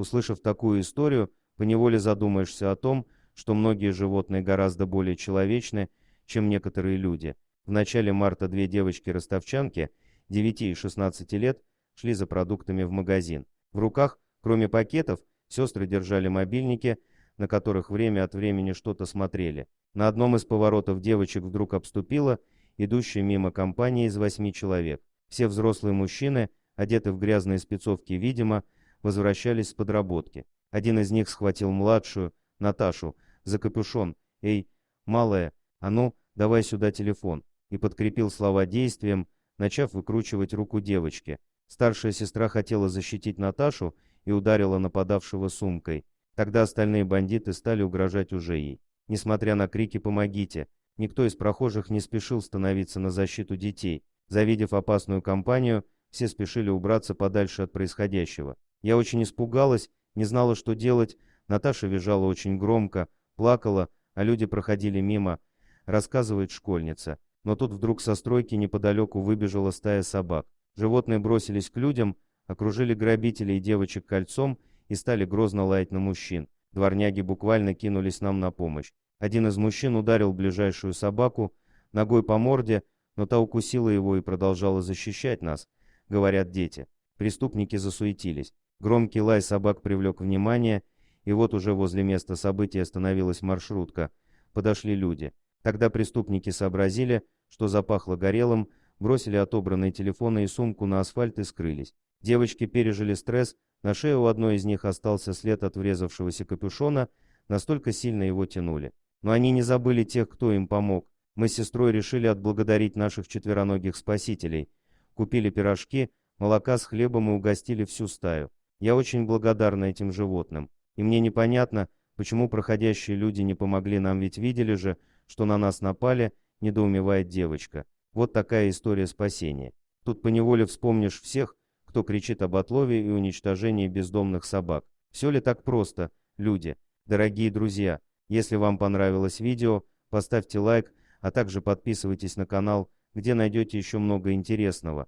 Услышав такую историю, поневоле задумаешься о том, что многие животные гораздо более человечны, чем некоторые люди. В начале марта две девочки-ростовчанки 9 и 16 лет шли за продуктами в магазин. В руках, кроме пакетов, сестры держали мобильники, на которых время от времени что-то смотрели. На одном из поворотов девочек вдруг обступила идущая мимо компания из 8 человек. Все взрослые мужчины, одеты в грязные спецовки, видимо, возвращались с подработки. Один из них схватил младшую, Наташу, за капюшон. «Эй, малая, а ну, давай сюда телефон», и подкрепил слова действием, начав выкручивать руку девочки. Старшая сестра хотела защитить Наташу и ударила нападавшего сумкой. Тогда остальные бандиты стали угрожать уже ей. Несмотря на крики «помогите», никто из прохожих не спешил становиться на защиту детей. Завидев опасную компанию, все спешили убраться подальше от происходящего. Я очень испугалась, не знала, что делать. Наташа визжала очень громко, плакала, а люди проходили мимо, рассказывает школьница. Но тут вдруг со стройки неподалеку выбежала стая собак. Животные бросились к людям, окружили грабителей и девочек кольцом и стали грозно лаять на мужчин. Дворняги буквально кинулись нам на помощь. Один из мужчин ударил ближайшую собаку ногой по морде, но та укусила его и продолжала защищать нас, говорят дети. Преступники засуетились. Громкий лай собак привлек внимание, и вот уже возле места события остановилась маршрутка. Подошли люди. Тогда преступники сообразили, что запахло горелым, бросили отобранные телефоны и сумку на асфальт и скрылись. Девочки пережили стресс, на шее у одной из них остался след от врезавшегося капюшона, настолько сильно его тянули. Но они не забыли тех, кто им помог. Мы с сестрой решили отблагодарить наших четвероногих спасителей. Купили пирожки, молока с хлебом и угостили всю стаю. Я очень благодарна этим животным. И мне непонятно, почему проходящие люди не помогли нам, ведь видели же, что на нас напали, недоумевает девочка. Вот такая история спасения. Тут поневоле вспомнишь всех, кто кричит об отлове и уничтожении бездомных собак. Все ли так просто, люди? Дорогие друзья, если вам понравилось видео, поставьте лайк, а также подписывайтесь на канал, где найдете еще много интересного.